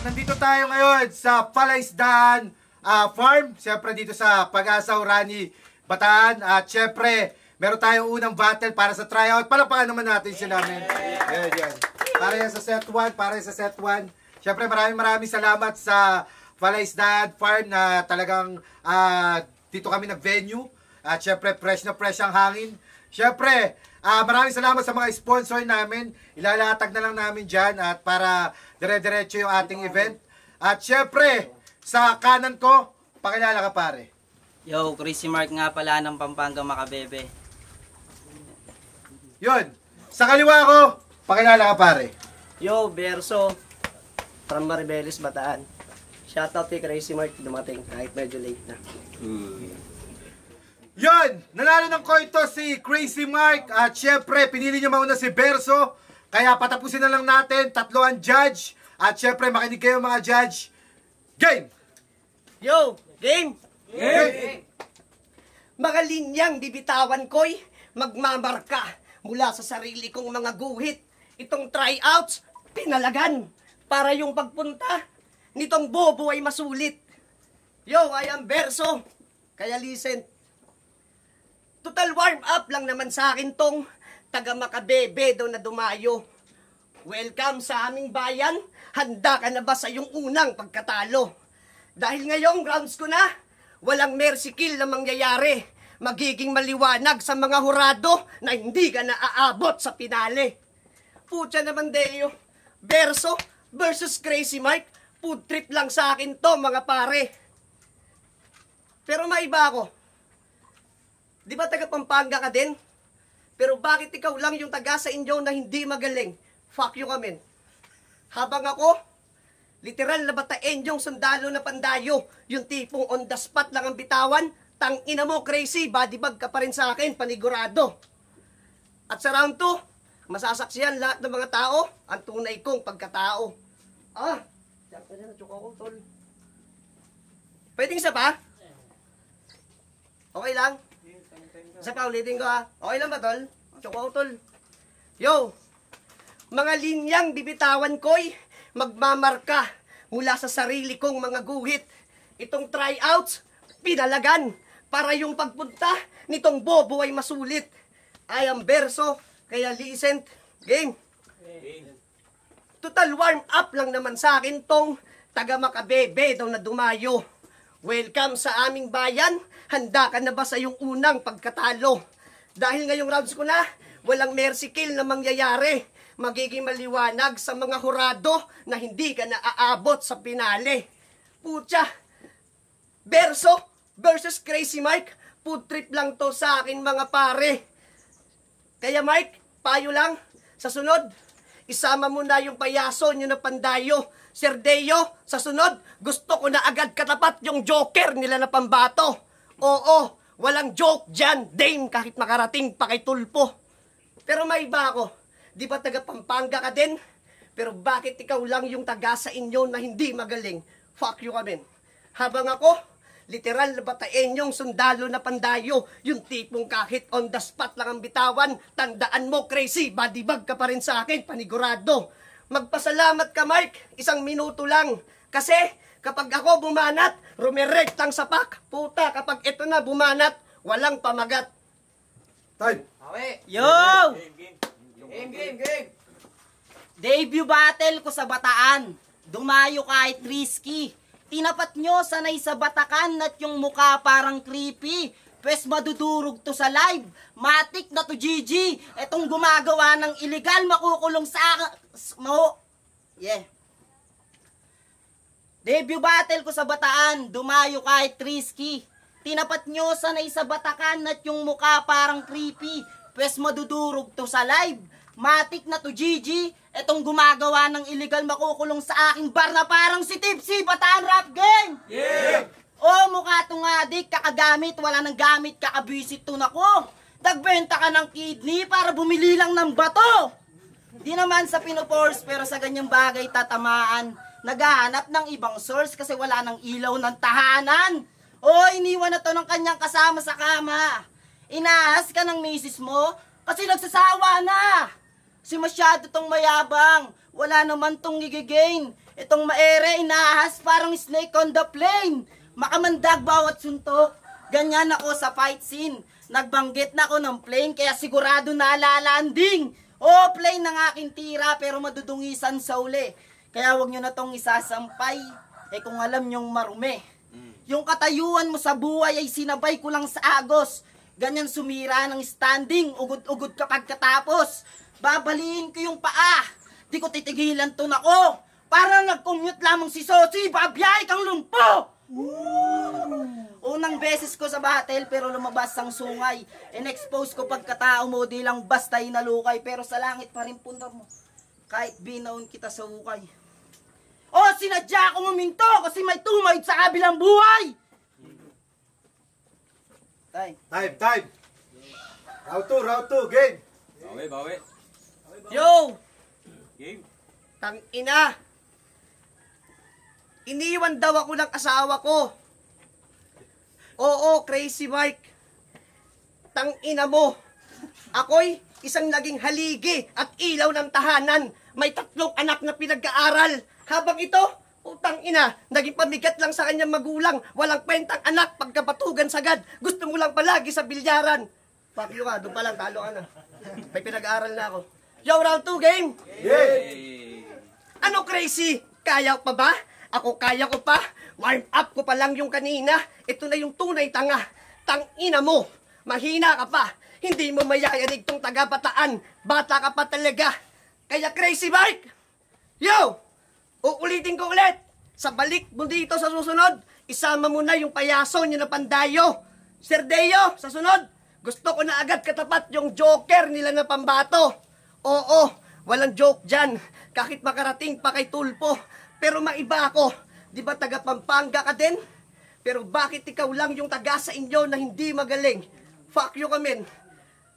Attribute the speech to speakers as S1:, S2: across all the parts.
S1: nandito tayo ngayon sa Palaisdaan Farm. Siyempre dito sa Pag-asa, Orani, Bataan. At siyempre, meron tayong unang battle para sa tryout. Palapakan naman natin sila namin. Yan. Para yan sa set 1, Siyempre maraming salamat sa Palaisdaan Farm na talagang dito kami nag-venue. At siyempre, fresh na fresh ang hangin. Siyempre, maraming salamat sa mga sponsor namin. Ilalatag na lang namin dyan at para dire-diretso yung ating event. At syempre, sa kanan ko, pakilala ka pare.
S2: Yo, Crazy Mark nga pala ng Pampanga Makabebe.
S1: Yun. Sa kaliwa ko, pakilala ka pare.
S3: Yo, Berso from Maribeles, Bataan. Shoutout kay Crazy Mark, dumating kahit medyo late na.
S1: Yun! Nanalo ng koito si Crazy Mark. At syempre, pinili niya mauna si Berso. Kaya patapusin na lang natin, 3 ang judge. At syempre, makinig kayo mga judge. Game!
S3: Yo! Game!
S1: Game!
S3: Mga linyang bibitawan ko'y magmamarka mula sa sarili kong mga guhit. Itong tryouts, pinalagan para yung pagpunta nitong bobo ay masulit. Yo, I am Berso. Kaya listen. Total warm up lang naman sa akin tong taga Makabebe daw na dumayo. Welcome sa aming bayan. Handa ka na ba sa iyong unang pagkatalo? Dahil ngayong rounds ko na, walang mercy kill na mangyayari. Magiging maliwanag sa mga hurado na hindi ka na aabot sa pinale. Putya naman Deo. Berso versus Crazy Mike. Food trip lang sa akin to mga pare. Pero maiba ako. Di ba taga Pampanga ka din? Pero bakit ikaw lang yung taga sa inyo na hindi magaling? Fuck you ka, men. Habang ako, literal na batain yung sundalo na pandayo. Yung tipong on the spot lang ang bitawan. Tangina mo, Crazy, body bag ka pa rin sa akin, panigurado. At sa round 2, masasaksiyan lahat ng mga tao ang tunay kong pagkatao. Diyan pa dyan, tsuk ako, tol. Pwedeng isa pa? Okay lang? Isa pa, ulitin ko ha. Okay lang ba, tol? Tsuk ako, tol. Yo! Mga linyang bibitawan ko'y magmamarka mula sa sarili kong mga guhit. Itong tryouts, pinalagan para yung pagpunta nitong bobo ay masulit. I am Berso, kaya listen, game. Total warm up lang naman sa akin tong taga Makabebe daw na dumayo. Welcome sa aming bayan. Handa ka na ba sa iyong unang pagkatalo? Dahil ngayong rounds ko na, walang mercy kill na mangyayari. Magiging maliwanag sa mga hurado na hindi ka na aabot sa pinale. Putya, Berso versus Crazy Mike. Food trip lang to sa akin mga pare. Kaya Mike, payo lang. Sa sunod, isama mo na yung payaso nyo na pandayo. Sir Deo, sa sunod, gusto ko na agad katapat yung joker nila na pambato. Oo, walang joke dyan, Dame, kahit makarating pa kay Tulpo. Pero may iba ako. Di ba taga Pampanga ka din? Pero bakit ikaw lang yung taga sa inyo na hindi magaling? Fuck you ka, men. Habang ako, literal na batain yung sundalo na pandayo. Yung tipong kahit on the spot lang ang bitawan. Tandaan mo, Crazy, body bag ka pa rin sa akin, panigurado. Magpasalamat ka, Mike. 1 minuto lang. Kasi, kapag ako bumanat, rumirect lang sa pack. Puta, kapag ito na bumanat, walang pamagat.
S1: Time.
S2: Yo! Game. Debut battle ko sa Bataan. Dumayo kahit risky. Tinapat nyo sanay sa batakan at yung mukha parang creepy. Pwes madudurog to sa live. Matik na to GG. Etong gumagawa ng illegal makukulong sa Debut battle ko sa Bataan. Dumayo kahit risky. Tinapat nyo sanay sa batakan at yung mukha parang creepy. Pwes madudurog to sa live. Matik na to GG. Etong gumagawa ng illegal makukulong sa aking bar na parang si Tipsy. Bataan Rap Gang!
S1: Yeah!
S2: Mukha tong adik, kakagamit, wala nang gamit, kakabisit to nako. Dagbenta ka ng kidney para bumili lang ng bato. Di naman sa pinoforce, pero sa ganyang bagay tatamaan. Naghahanap ng ibang source kasi wala nang ilaw ng tahanan. Iniwan na to ng kanyang kasama sa kama. Inaas ka ng misis mo kasi nagsasawa na. Si masyado tong mayabang. Wala naman tong gigigain. Itong maere, inahas parang snake on the plane. Makamandag bawat suntok. Ganyan ako sa fight scene. Nagbanggit na ako ng plane, kaya sigurado na lalanding. Plane ng aking tira, pero madudungisan sa uli. Kaya wag nyo na tong isasampay. Kung alam nyong marumi. Yung katayuan mo sa buhay ay sinabay ko lang sa agos. Ganyan sumira ng standing, ugod-ugod kapag katapos. Babaliin ko yung paa. Di ko titigilan to nako. Para nag-commute lamang si Sosi, babiyay kang lumpo! Unang beses ko sa battle pero lumabas ang sungay. In-expose ko pagkatao mo, di lang basta inalukay. Pero sa langit pa rin punta mo. Kahit binaon kita sa ukay. Sinadya akong uminto kasi may tumayd sa kabilang buhay!
S1: Time. Round 2, game.
S4: Bawi.
S3: Yo!
S4: Game.
S3: Tangina! Iniwan daw ako ng asawa ko. Oo, Crazy Mike. Tangina mo. Ako'y isang naging haligi at ilaw ng tahanan. May 3 anak na pinag-aaral. Habang ito, tangina, naging pamigat lang sa kanyang magulang. Walang kwentang anak, pagkapatugan sagad. Gusto mo lang palagi sa bilyaran. Pakyo ka, doon pa lang, talo ka na. May pinag-aaral na ako. Yo, round 2 game!
S4: Hey.
S3: Ano Crazy? Kaya pa ba? Ako kaya ko pa. Warm up ko pa lang yung kanina. Ito na yung tunay tanga. Tangina mo. Mahina ka pa. Hindi mo mayayanig tong taga-bataan. Bata ka pa talaga. Kaya Crazy Mike. Yo! Uulitin ko ulit. Sa balik mo dito sa susunod, isama mo na yung payaso niyo na pandayo. Sir Deo, sa sunod, gusto ko na agad katapat yung joker nila na pambato. Oo, walang joke dyan. Kahit makarating pa kay Tulpo. Pero maiba ako. Di ba taga Pampanga ka din? Pero bakit ikaw lang yung taga sa inyo na hindi magaling? Fuck you ka men.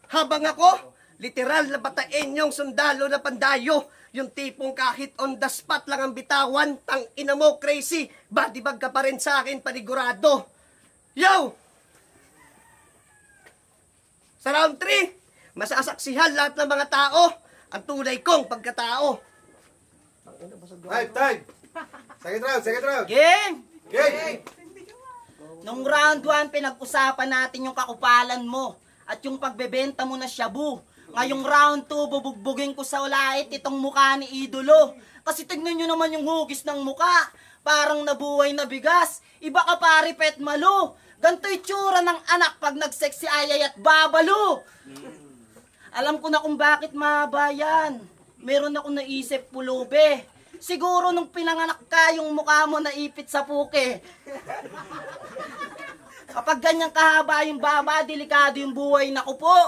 S3: Habang ako, literal na batain yung sundalo na pandayo. Yung tipong kahit on the spot lang ang bitawan, tang ina mo Crazy, badibag ka pa rin sa akin panigurado. Yo! Sa round 3, masasaksihan lahat ng mga tao ang tunay kong pagkatao.
S1: Time. Second round.
S2: Game!
S1: Game.
S2: Nung round 1, pinag-usapan natin yung kakupalan mo at yung pagbebenta mo na shabu. Ngayong round 2, bubugbugin ko sa ulait itong mukha ni Idolo. Kasi tignan nyo naman yung hugis ng mukha. Parang nabuhay na bigas. Iba ka pare pet malo. Ganto itsura ng anak pag nag-sexy ayay at babalo. Alam ko na kung bakit mabayan. Meron akong naisip pulube. Siguro nung pinanganak ka, yung mukha mo naipit sa puke. Kapag ganyan kahaba yung baba, delikado yung buhay na ko po.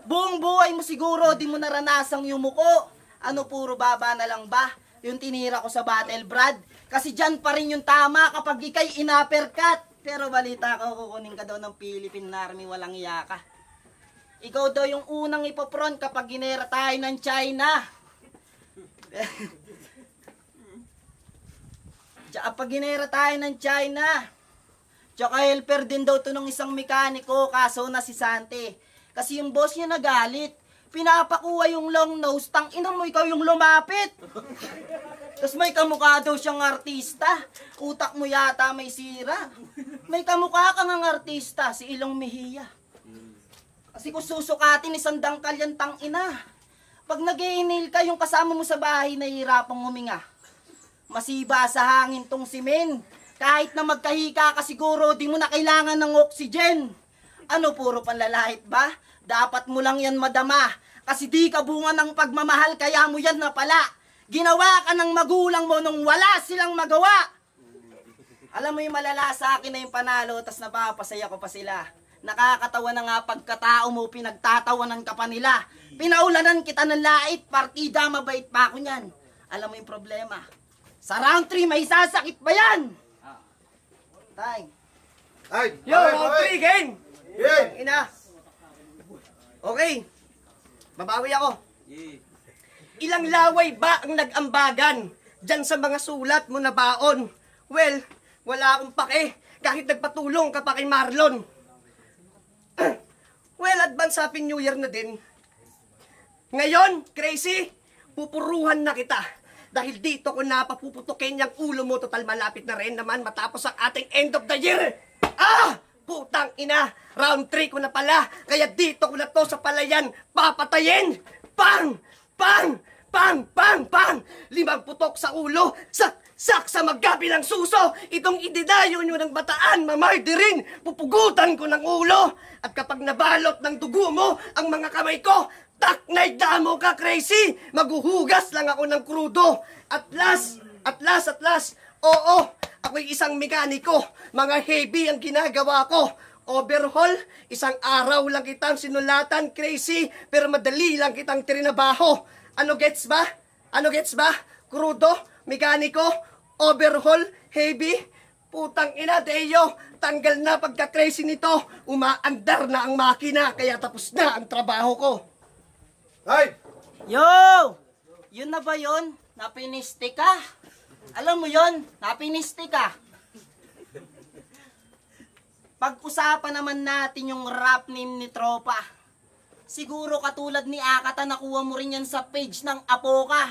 S2: Buong buhay mo siguro, di mo naranasang yumuko. Ano, puro baba na lang ba? Yung tinira ko sa battle brad. Kasi dyan pa rin yung tama kapag ikay in-uppercut. Pero balita ko, kukunin ka daw ng Philippine Army, walang iya ka. Ikaw daw yung unang ipopron kapag ginera tayo ng China. Kapag ginera tayo ng China. Tsaka helper din daw to ng isang mekaniko, kaso na si Sante. Kasi yung boss niya nagalit. Pinapakuha yung long nose, tangina mo ikaw yung lumapit. Tapos may kamukha daw siyang artista. Utak mo yata may sira. May kamukha kang ang artista, si Ilong Mejia. Kasi kung susukatin isang dangkal yan, tangina. Pag nag-i-inhale ka, yung kasama mo sa bahay, nahihirapang huminga. Masiba sa hangin tong simen. Kahit na magkahika ka siguro, di mo na kailangan ng oxygen. Ano, puro panlalait ba? Dapat mo lang yan madama. Kasi di ka bunga ng pagmamahal, kaya mo yan napala. Ginawa ka ng magulang mo nung wala silang magawa. Alam mo yung malala sa akin na yung panalo, tas napapasaya ko pa sila. Nakakatawa na nga pagkatao mo, pinagtatawanan ka pa nila. Pinaulanan kita ng lait, partida, mabait pa ako niyan. Alam mo yung problema. Sa round 3, may sasakit ba yan? Tay.
S3: Yo, round 3 game!
S1: Game.
S3: Ina. Okay. Babawi ako. Ilang laway ba ang nag-ambagan dyan sa mga sulat mo na baon? Well, wala akong pake kahit nagpatulong ka pa kay Marlon. Well, advance Happy New Year na din. Ngayon, Crazy, pupuruhan na kita. Dahil dito ko napapuputukin yung ulo mo. Total malapit na rin naman matapos ang ating end of the year. Putang ina! Round 3 ko na pala. Kaya dito ko na to sa palayan papatayin. Pang! Pang! Pang! Pang! Pang! 5 putok sa ulo. Sak sa maggabi ng suso. Itong ididayo nyo ng bataan, mamardirin. Pupugutan ko ng ulo. At kapag nabalot ng dugo mo ang mga kamay ko, taknay damo ka, Crazy! Maghuhugas lang ako ng krudo. At last, oo, ako'y isang mekaniko. Mga heavy ang ginagawa ko. Overhaul, isang araw lang kitang sinulatan, Crazy, pero madali lang kitang trinabaho. Ano gets ba? Krudo, mekaniko, overhaul, heavy. Putang ina, Deo, tanggal na pagka-Crazy nito. Umaandar na ang makina, kaya tapos na ang trabaho ko.
S1: Ay!
S2: Yo! Yun na ba yun? Napiniste ka? Alam mo yun? Napiniste ka. Pag-usapan naman natin yung rap name ni Tropa. Siguro katulad ni Akata, nakuha mo rin yan sa page ng Apoka.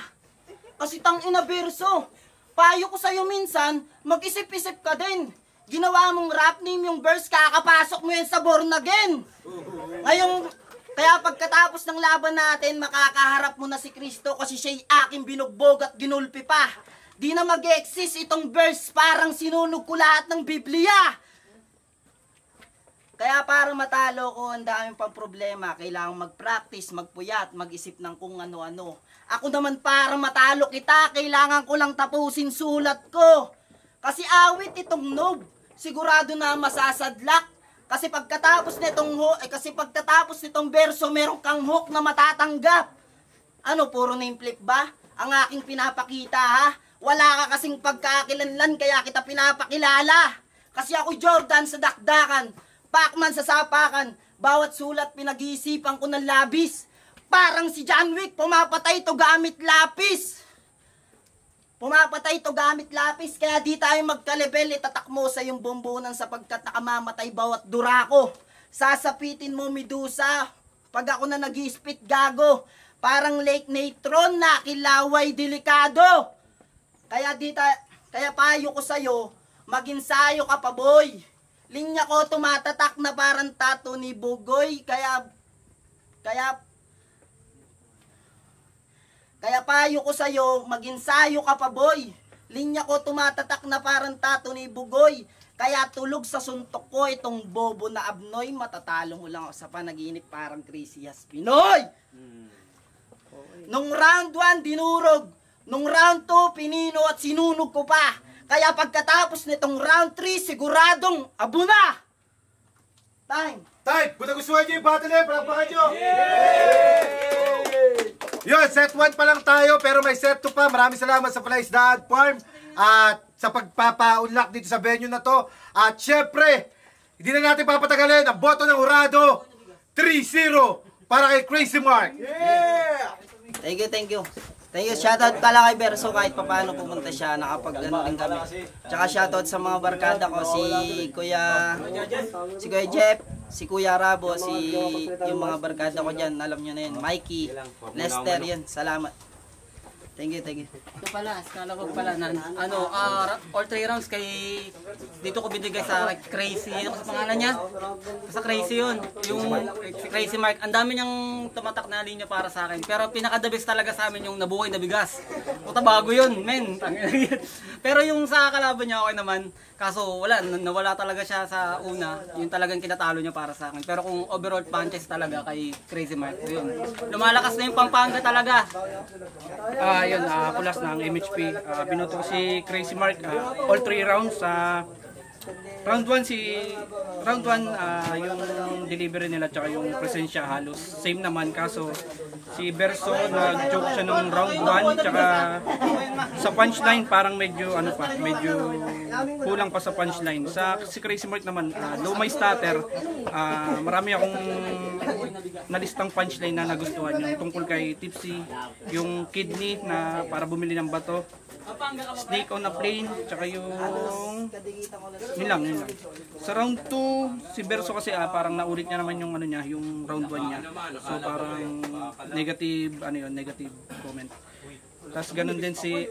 S2: Kasi tangina verso. Payo ko sa'yo minsan, mag-isip-isip ka din. Ginawa mong rap name yung verse, kakapasok mo yan sa Born Again. Kaya pagkatapos ng laban natin, makakaharap mo na si Kristo kasi siya'y aking binugbog at ginulpi pa. Di na mag-exist itong verse, parang sinunog ko lahat ng Biblia. Kaya para matalo ko, ang daming pang problema. Kailangan mag-practice, magpuyat, mag-isip ng kung ano-ano. Ako naman para matalo kita, kailangan ko lang tapusin sulat ko. Kasi awit itong noob, sigurado na masasadlak. Kasi pagkatapos nitong verso, meron kang hook na matatanggap. Ano, puro name flip ba? Ang aking pinapakita, ha? Wala ka kasing pagkakilanlan, kaya kita pinapakilala. Kasi ako Jordan sa dakdakan, Pacman sa sapakan, bawat sulat pinag-iisipan ko ng labis. Parang si John Wick, pumapatay to gamit lapis. Kaya di tayo magka-level, itatak mo sa iyong bumbunan sapagkat nakamamatay bawat durako. Sasapitin mo, Medusa, pag ako na nag-spit gago. Parang Lake Natron na kilaway delikado. Kaya payo ko sa'yo, mag-insayo ka pa, boy. Linya ko tumatatak na parang tato ni Bugoy. Kaya payo ko sa'yo, mag-insayo ka pa, boy. Linya ko tumatatak na parang tato ni Bugoy. Kaya tulog sa suntok ko itong bobo na abnoy. Matatalo mo lang ako sa panaginip parang Crazy as Pinoy. Nung round 1, dinurog. Nung round 2, pinino at sinunog ko pa. Kaya pagkatapos nitong round 3, siguradong abo na. Time.
S1: Kung nagustuhan nyo yung battle eh, palakpakan nyo! Yun, set 1 pa lang tayo, pero may set 2 pa. Maraming salamat sa Palaisdaan Farm at sa pagpapa-unlock dito sa venue na to. At syempre, hindi na natin papatagalin ang boto ng Hurado 3-0 para kay Crazy Mark.
S2: Thank you. Shoutout pala kay Verso kahit paano pumunta siya, nakapag-ano din kami. Tsaka shoutout sa mga barkada ko, si Kuya Jeff, si Kuya Rabo, yung mga barkada ko dyan, alam nyo na yun, Mikey, Lester, yan, salamat. Thank you.
S5: Ito pala, skala ko pala na all 3 rounds dito ko binigay sa Crazy, ano sa pangalan niya? Sa Crazy yun, yung si Crazy Mark. Ang dami niyang tumatak na linya para sa akin. Pero pinaka-the best talaga sa amin yung nabuhay na bigas. Puta bago yun, men. Pero yung sa kalaban niya okay naman. Kaso nawala talaga siya sa una. Yung talagang kinatalo niya para sa akin. Pero kung overall punches talaga kay Crazy Mark, yun. Lumalakas na yung Pampanga talaga.
S6: Yun, kulas ng MHP. Binoto ko si Crazy Mark all 3 rounds. Round 1 yung delivery nila tsaka yung presensya halos same naman, kaso si Verso nag-joke siya nung round 1 tsaka sa punchline parang medyo kulang pa sa punchline. Si Crazy Mark naman low my starter, marami akong nalistang punchline na nagustuhan, yung tungkol kay Tipsy, yung kidney na para bumili ng bato, Snake on a Plane, tsaka yung yun lang. Sa round 2, si Verso kasi parang naulit niya naman yung ano niya, yung round 1 niya. So parang negative comment. Tapos ganun din si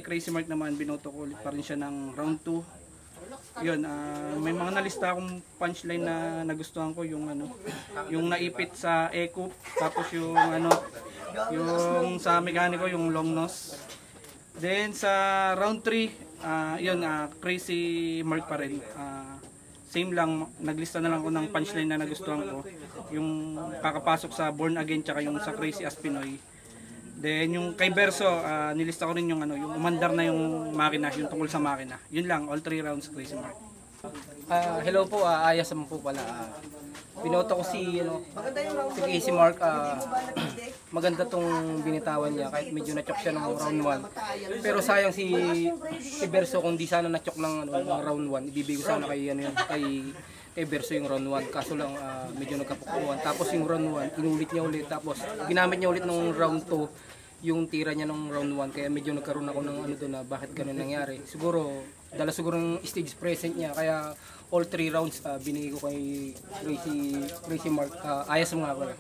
S6: Crazy Mark naman, binoto ko ulit pa rin siya ng round 2. Yun, may mga nalista akong punchline na nagustuhan ko, yung yung naipit sa Eco, tapos yung yung sa mekaniko, yung long nose. Then sa round 3, Crazy Mark pa rin. Same lang, naglista na lang ako ng punchline na nagustuhan ko. Yung kakapasok sa Born Again tsaka yung sa Crazy as Pinoy. Then yung kay Verso, nilista ko rin yung yung umandar na yung makina, yung tungkol sa makina. Yun lang, all 3 rounds Crazy Mark.
S7: Hello po, Ayas naman po pala. Binoto ko si Crazy Mark. Maganda tong binitawan niya kahit medyo na-chok siya ng round 1. Pero sayang si Verso, kung di sana na-chok ng round 1, ibibigay ko sana kay Verso yung round 1. Kaso lang medyo nagkapukuhan. Tapos yung round 1, inulit niya ulit. Tapos ginamit niya ulit ng round 2 yung tira niya ng round 1. Kaya medyo nagkaroon ako ng doon na bakit ganun nangyari. Siguro, dala siguro ng stage present niya. Kaya all 3 rounds binigay ko kay Crazy Mark. Ayos mo nga pala.